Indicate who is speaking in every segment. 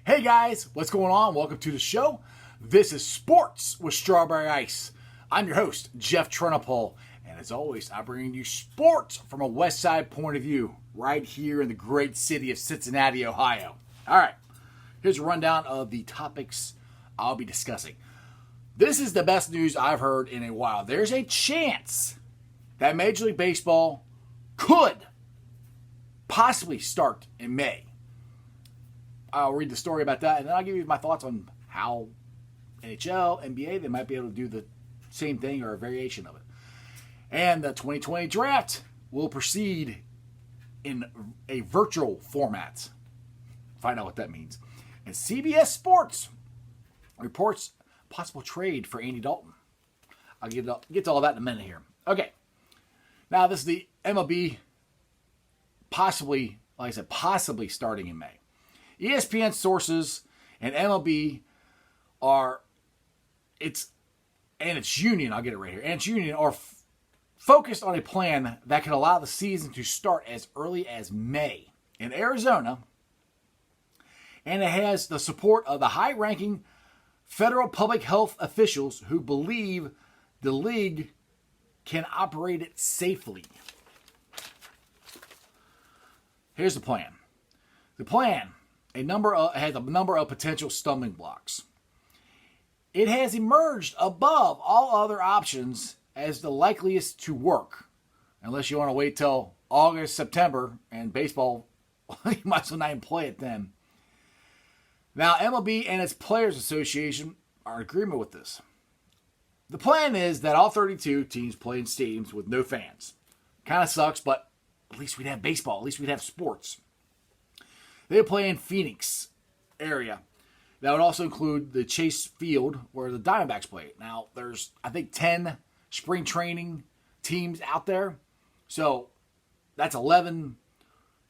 Speaker 1: Hey guys, what's going on? Welcome to the show. This is Sports with Strawberry Ice. I'm your host, Jeff Trenopole, and as always, I bring you sports from a West Side point of view, right here in the great city of Cincinnati, Ohio. All right, here's a rundown of the topics I'll be discussing. This is the best news I've heard in a while. There's a chance that Major League Baseball could possibly start in May. I'll read the story about that, and then I'll give you my thoughts on how NHL, NBA, they might be able to do the same thing or a variation of it. And the 2020 draft will proceed in a virtual format. Find out what that means. And CBS Sports reports possible trade for Andy Dalton. I'll get to all that in a minute here. Okay. Now, this is the MLB possibly starting in May. ESPN sources and MLB its union are focused on a plan that could allow the season to start as early as May in Arizona, and it has the support of the high-ranking federal public health officials who believe the league can operate it safely. Here's the plan. The plan has a number of potential stumbling blocks. It has emerged above all other options as the likeliest to work, unless you want to wait till August, September, and baseball, you might as well not even play it then. Now, MLB and its Players Association are in agreement with this. The plan is that all 32 teams play in stadiums with no fans. Kind of sucks, but at least we'd have baseball. At least we'd have sports. They play in Phoenix area. That would also include the Chase Field where the Diamondbacks play. Now, there's, I think, 10 spring training teams out there. So, that's 11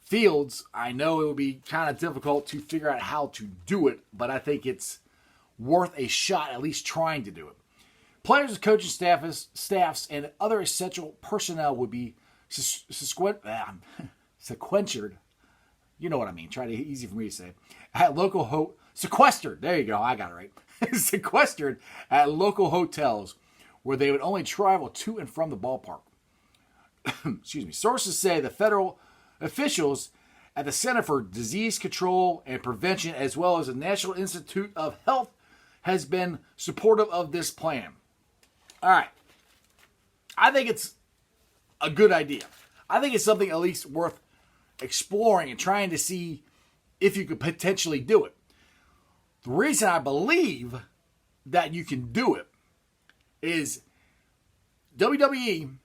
Speaker 1: fields. I know it would be kind of difficult to figure out how to do it, but I think it's worth a shot, at least trying to do it. Players and coaching staffs and other essential personnel would be sequestered. You know what I mean. Easy for me to say. At sequestered. There you go. I got it right. Sequestered at local hotels where they would only travel to and from the ballpark. Excuse me. Sources say the federal officials at the Center for Disease Control and Prevention, as well as the National Institute of Health, has been supportive of this plan. All right. I think it's a good idea. I think it's something at least worth exploring and trying to see if you could potentially do it. The reason I believe that you can do it is WWE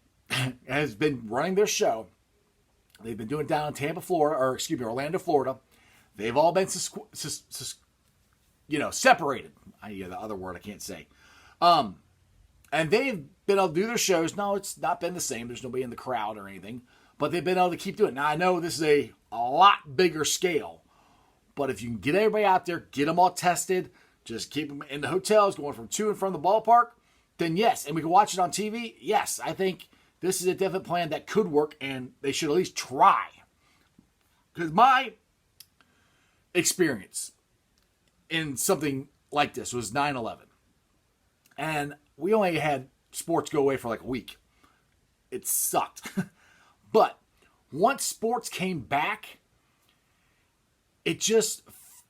Speaker 1: has been running their show. They've been doing it down in Orlando, Florida. They've all been separated. The other word I can't say. And they've been able to do their shows. No, it's not been the same. There's nobody in the crowd or anything. But they've been able to keep doing it. Now, I know this is a lot bigger scale. But if you can get everybody out there, get them all tested, just keep them in the hotels, going from to and from the ballpark, then yes. And we can watch it on TV. Yes, I think this is a definite plan that could work, and they should at least try. Because my experience in something like this was 9/11. And we only had sports go away for like a week. It sucked. But once sports came back, it just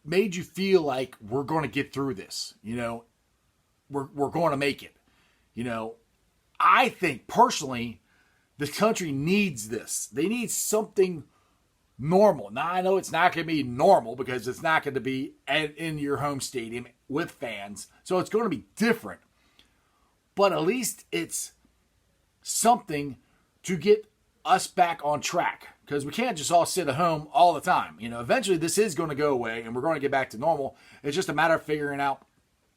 Speaker 1: made you feel like we're going to get through this. We're going to make it. I think personally, the country needs this. They need something normal. Now, I know it's not going to be normal because it's not going to be in your home stadium with fans. So it's going to be different. But at least it's something to get us back on track, because we can't just all sit at home all the time. Eventually this is going to go away and we're going to get back to normal. It's just a matter of figuring out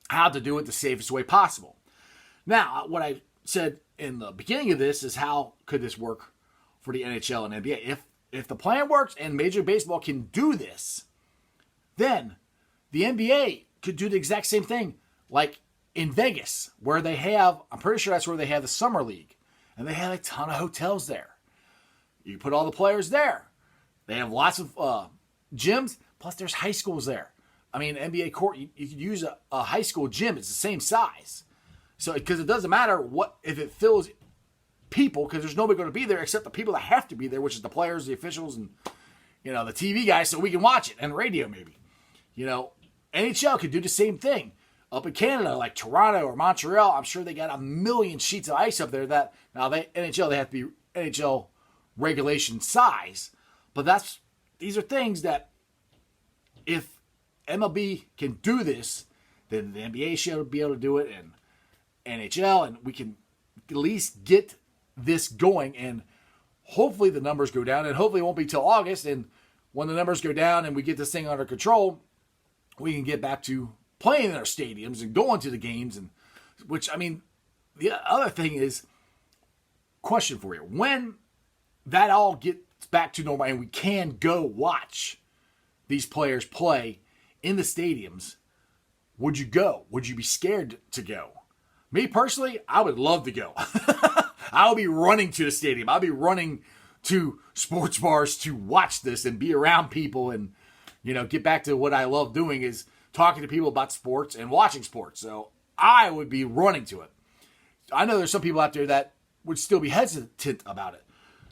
Speaker 1: how to do it the safest way possible. Now, what I said in the beginning of this is how could this work for the NHL and NBA? If the plan works and Major League Baseball can do this, then the NBA could do the exact same thing like in Vegas, where they have, I'm pretty sure that's where they have the Summer League, and they have a ton of hotels there. You put all the players there. They have lots of gyms, plus there's high schools there. I mean, NBA court, you could use a high school gym. It's the same size. So, because it doesn't matter if it fills people, because there's nobody going to be there except the people that have to be there, which is the players, the officials, and, the TV guys, so we can watch it, and radio maybe. NHL could do the same thing. Up in Canada, like Toronto or Montreal, I'm sure they got a million sheets of ice up there that, now they have to be NHL regulation size, but these are things that if MLB can do this, then the NBA should be able to do it, and NHL, and we can at least get this going, and hopefully the numbers go down, and hopefully it won't be till August, and when the numbers go down and we get this thing under control, we can get back to playing in our stadiums and going to the games, and the other thing is, question for you, when that all gets back to normal and we can go watch these players play in the stadiums, would you go? Would you be scared to go? Me personally, I would love to go. I'll be running to the stadium. I'll be running to sports bars to watch this and be around people and, get back to what I love doing is talking to people about sports and watching sports. So I would be running to it. I know there's some people out there that would still be hesitant about it.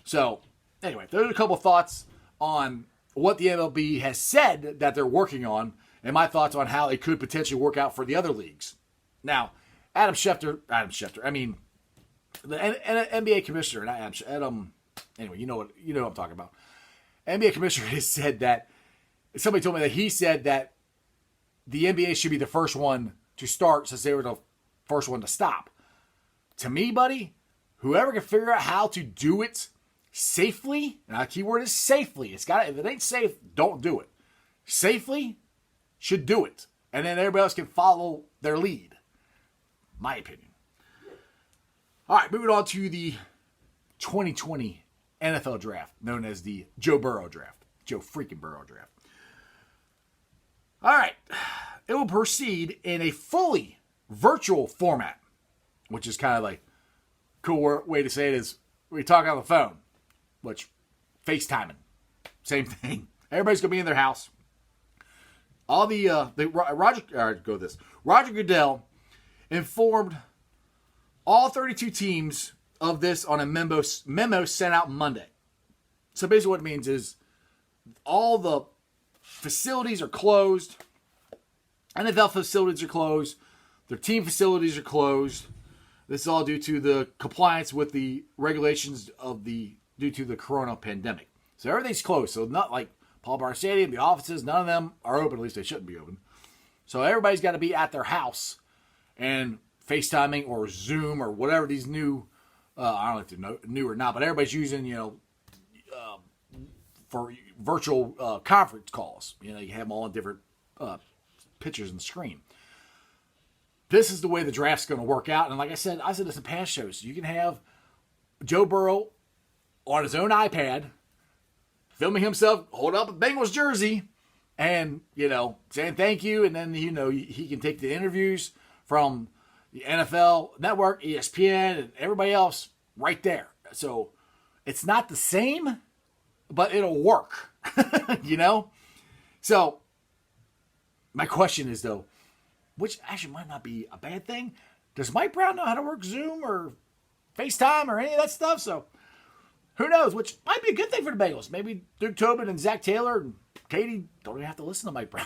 Speaker 1: So anyway, there's a couple thoughts on what the MLB has said that they're working on and my thoughts on how it could potentially work out for the other leagues. Now, the NBA commissioner, anyway, you know what I'm talking about. NBA commissioner has said that, somebody told me that he said that the NBA should be the first one to start since they were the first one to stop. To me, buddy, whoever can figure out how to do it safely, and our keyword is safely. If it ain't safe, don't do it. Safely should do it. And then everybody else can follow their lead. My opinion. All right, moving on to the 2020 NFL draft, known as the Joe Burrow draft. Joe freaking Burrow draft. All right, it will proceed in a fully virtual format, which is kind of like a cool way to say it is we talk on the phone, which FaceTiming, same thing. Everybody's gonna be in their house. All Roger Goodell informed all 32 teams of this on a memo sent out Monday. So basically what it means is all the facilities are closed. NFL facilities are closed. Their team facilities are closed. This is all due to the compliance with the regulations due to the corona pandemic. So everything's closed. So not like Paul Brown Stadium, the offices, none of them are open. At least they shouldn't be open. So everybody's got to be at their house and FaceTiming or Zoom or whatever these new, I don't know if they're new or not, but everybody's using, for virtual conference calls. You have them all in different pictures on the screen. This is the way the draft's going to work out. And like I said this in past shows. You can have Joe Burrow on his own iPad, filming himself, holding up a Bengals jersey, and, saying thank you. And then, he can take the interviews from the NFL Network, ESPN, and everybody else right there. So it's not the same, but it'll work, So my question is, though, which actually might not be a bad thing. Does Mike Brown know how to work Zoom or FaceTime or any of that stuff? So who knows, which might be a good thing for the Bengals. Maybe Duke Tobin and Zach Taylor and Katie don't even have to listen to Mike Brown.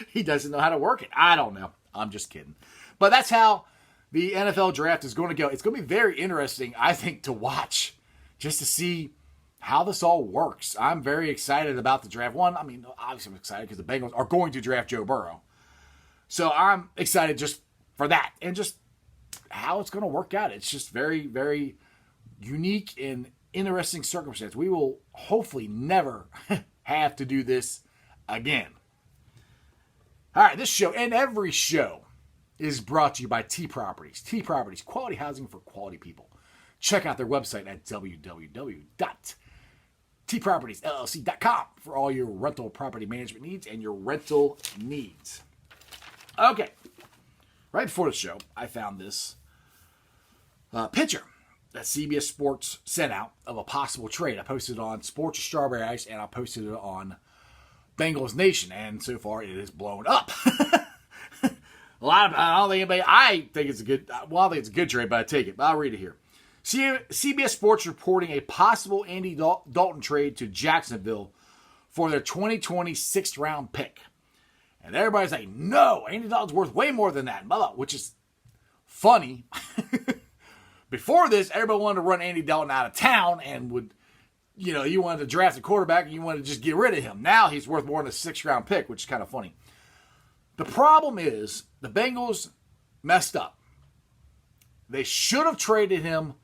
Speaker 1: He doesn't know how to work it. I don't know. I'm just kidding. But that's how the NFL draft is going to go. It's going to be very interesting, I think, to watch just to see how this all works. I'm very excited about the draft. Obviously I'm excited because the Bengals are going to draft Joe Burrow. So I'm excited just for that and just how it's going to work out. It's just very, very unique and interesting circumstance. We will hopefully never have to do this again. All right, this show and every show is brought to you by T Properties. T Properties, quality housing for quality people. Check out their website at www.tpropertiesllc.com for all your rental property management needs and your rental needs. Okay, right before the show, I found this picture that CBS Sports sent out of a possible trade. I posted it on Sports Strawberry Ice, and I posted it on Bengals Nation, and so far it is blown up. I think it's a good trade, but I take it. But I'll read it here. CBS Sports reporting a possible Andy Dalton trade to Jacksonville for their 2020 sixth round pick. And everybody's like, no, Andy Dalton's worth way more than that, which is funny. Before this, everybody wanted to run Andy Dalton out of town and you wanted to draft a quarterback and you wanted to just get rid of him. Now he's worth more than a sixth round pick, which is kind of funny. The problem is the Bengals messed up. They should have traded him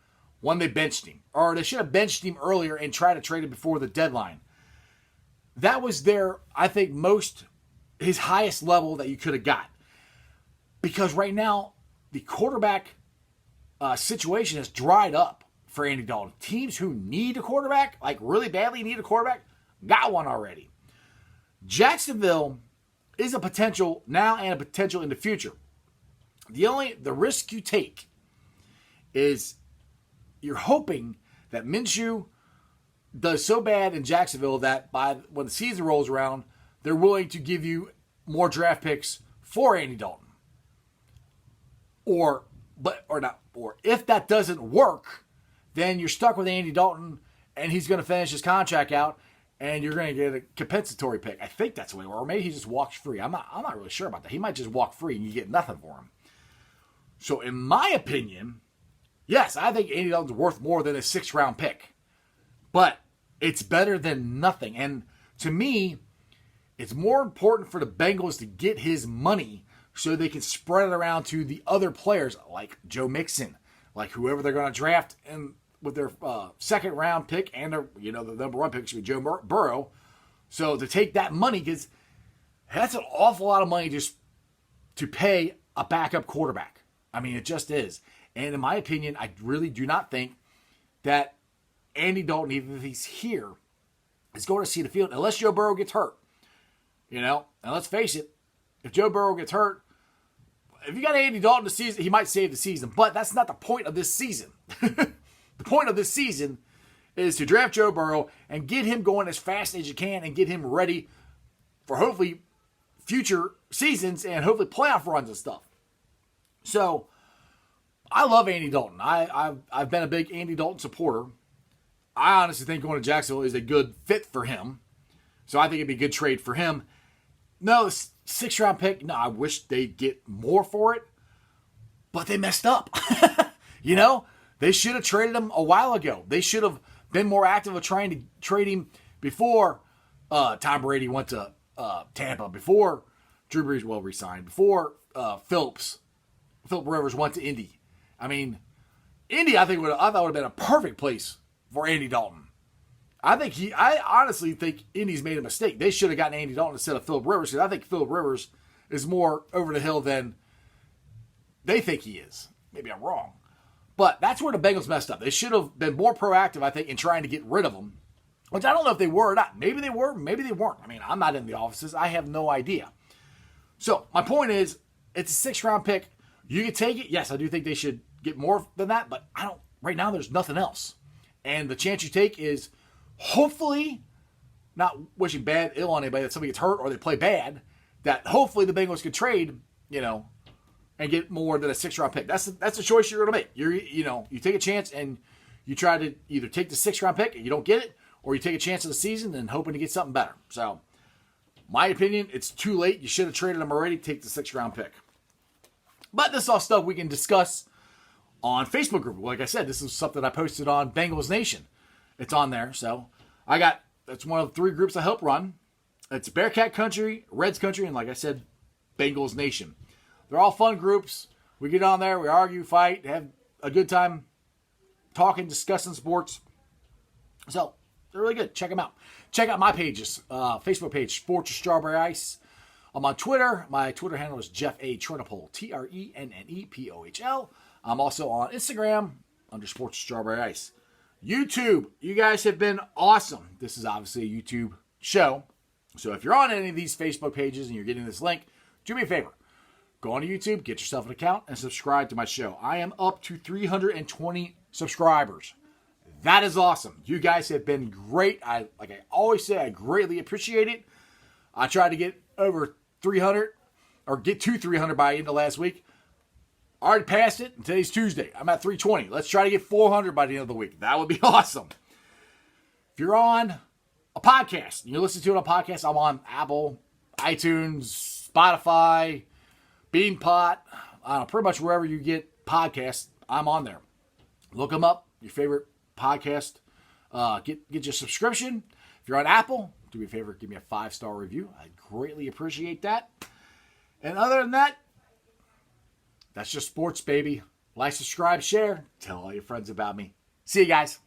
Speaker 1: when they benched him. Or they should have benched him earlier and tried to trade him before the deadline. That was his highest level that you could have got. Because right now, the quarterback situation has dried up for Andy Dalton. Teams who need a quarterback, like really badly need a quarterback, got one already. Jacksonville is a potential now and a potential in the future. The risk you take is you're hoping that Minshew does so bad in Jacksonville that when the season rolls around, they're willing to give you more draft picks for Andy Dalton. Or if that doesn't work, then you're stuck with Andy Dalton and he's going to finish his contract out and you're going to get a compensatory pick. I think that's the way, or maybe he just walks free. I'm not really sure about that. He might just walk free and you get nothing for him. So in my opinion, yes, I think Andy Dalton's worth more than a sixth round pick. But it's better than nothing. And to me, it's more important for the Bengals to get his money so they can spread it around to the other players like Joe Mixon, like whoever they're going to draft and with their second round pick and their, the number one pick should be Joe Burrow. So to take that money, because that's an awful lot of money just to pay a backup quarterback. I mean, it just is. And in my opinion, I really do not think that Andy Dalton, even if he's here, is going to see the field unless Joe Burrow gets hurt. And let's face it, if Joe Burrow gets hurt, if you got Andy Dalton this season, he might save the season. But that's not the point of this season. The point of this season is to draft Joe Burrow and get him going as fast as you can and get him ready for hopefully future seasons and hopefully playoff runs and stuff. So I love Andy Dalton. I've been a big Andy Dalton supporter. I honestly think going to Jacksonville is a good fit for him. So I think it'd be a good trade for him. No, sixth round pick. No, I wish they'd get more for it. But they messed up. They should have traded him a while ago. They should have been more active of trying to trade him before Tom Brady went to Tampa, before Drew Brees resigned, before Philip Rivers went to Indy. I mean, Indy, I thought would have been a perfect place for Andy Dalton. I honestly think Indy's made a mistake. They should have gotten Andy Dalton instead of Philip Rivers, because I think Philip Rivers is more over the hill than they think he is. Maybe I'm wrong. But that's where the Bengals messed up. They should have been more proactive, I think, in trying to get rid of him, which I don't know if they were or not. Maybe they were, maybe they weren't. I mean, I'm not in the offices. I have no idea. So my point is, it's a sixth round pick. You can take it. Yes, I do think they should get more than that, but I don't. Right now, there's nothing else. And the chance you take is hopefully, not wishing bad ill on anybody, that somebody gets hurt or they play bad, that hopefully the Bengals could trade, and get more than a sixth round pick. That's the choice you're going to make. You take a chance and you try to either take the sixth round pick and you don't get it, or you take a chance of the season and hoping to get something better. So, my opinion, it's too late. You should have traded them already. Take the sixth round pick. But this is all stuff we can discuss on Facebook group. Like I said, this is something I posted on Bengals Nation. It's on there. So that's one of the three groups I help run. It's Bearcat Country, Reds Country, and like I said, Bengals Nation. They're all fun groups. We get on there, we argue, fight, have a good time talking, discussing sports. So they're really good. Check them out. Check out my pages. Facebook page, Sports with Strawberry Ice. I'm on Twitter. My Twitter handle is Jeff A. Trennepohl, TRENNEPOHL. I'm also on Instagram under Sports with Strawberry Ice. YouTube, you guys have been awesome. This is obviously a YouTube show. So if you're on any of these Facebook pages and you're getting this link, do me a favor. Go on to YouTube, get yourself an account, and subscribe to my show. I am up to 320 subscribers. That is awesome. You guys have been great. Like I always say, I greatly appreciate it. I tried to get over 300 or get to 300 by the end of last week. Already passed it, and today's Tuesday. I'm at 320. Let's try to get 400 by the end of the week. That would be awesome. If you're on a podcast, and you listen to it on a podcast, I'm on Apple, iTunes, Spotify, Beanpot, pretty much wherever you get podcasts, I'm on there. Look them up, your favorite podcast. Get your subscription. If you're on Apple, do me a favor, give me a 5-star review. I'd greatly appreciate that. And other than that, that's just sports, baby. Like, subscribe, share. Tell all your friends about me. See you guys.